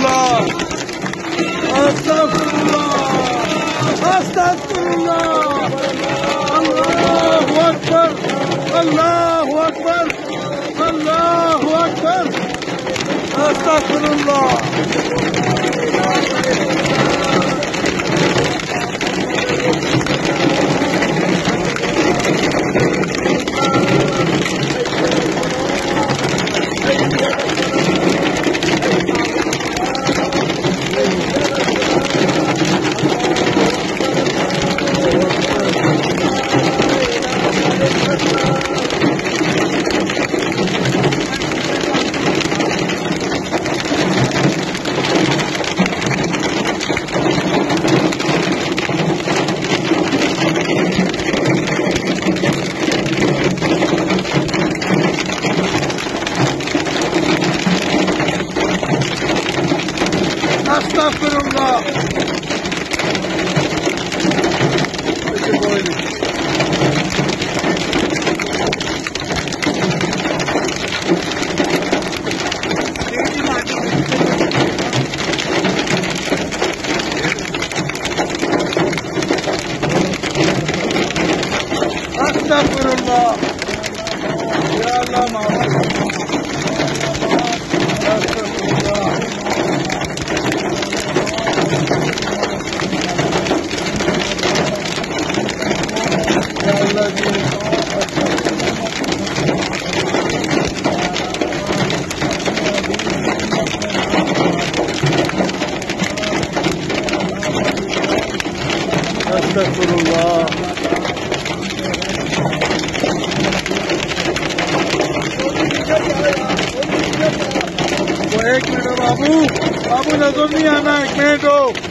अस्तगफिरुल्लाह अस्तगफिरुल्लाह अस्तगफिरुल्लाह। अल्लाहु अकबर अल्लाहु अकबर अल्लाहु Akbar अस्तगफिरुल्लाह। Astaghfirullah. Astaghfirullah. Ya Allah Muhammad. Astaghfirullah. Astaghfirullah. वो एक मिनट बाबू, बाबू नजर नहीं आना, एक मिनट हो।